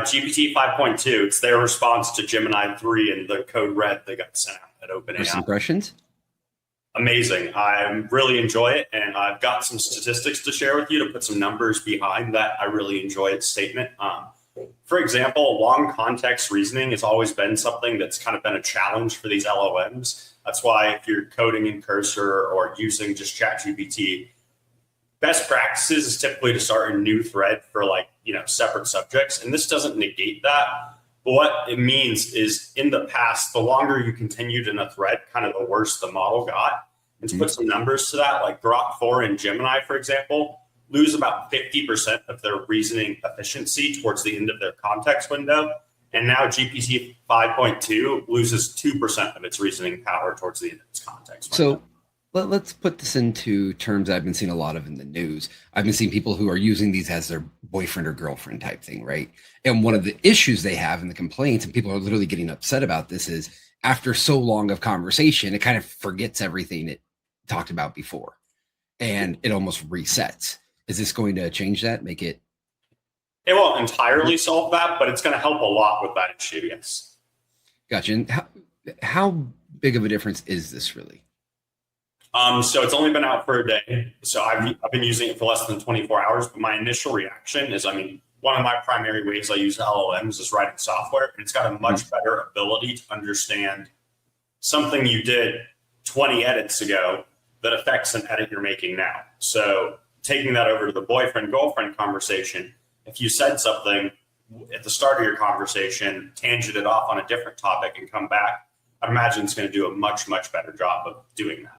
GPT 5.2, it's their response to Gemini 3 and the code red they got sent out at First OpenAI. impressions? Amazing. I really enjoy it, and I've got some statistics to share with you to put some numbers behind that. I really enjoy its statement. For example, long context reasoning has always been something that's kind of been a challenge for these LLMs. That's why if you're coding in Cursor or using just ChatGPT, best practices is typically to start a new thread for separate subjects. And this doesn't negate that. But what it means is in the past, the longer you continued in a thread, kind of the worse the model got. And to put some numbers to that, like Grok 4 and Gemini, for example, lose about 50% of their reasoning efficiency towards the end of their context window. And now GPT 5.2 loses 2% of its reasoning power towards the end of its context window. So let's put this into terms I've been seeing a lot of in the news. I've been seeing people who are using these as their boyfriend or girlfriend type thing, right? And one of the issues they have in the complaints, and people are literally getting upset about this, is after so long of conversation, it kind of forgets everything it talked about before. And it almost resets. Is this going to change that, make it? It won't entirely solve that, but it's going to help a lot with that issue, yes. Gotcha. And how big of a difference is this really? So it's only been out for a day. So I've been using it for less than 24 hours. But my initial reaction is, one of my primary ways I use LLMs is writing software. And it's got a much better ability to understand something you did 20 edits ago that affects an edit you're making now. So taking that over to the boyfriend-girlfriend conversation, if you said something at the start of your conversation, tangented off on a different topic and come back, I'd imagine it's going to do a much, much better job of doing that.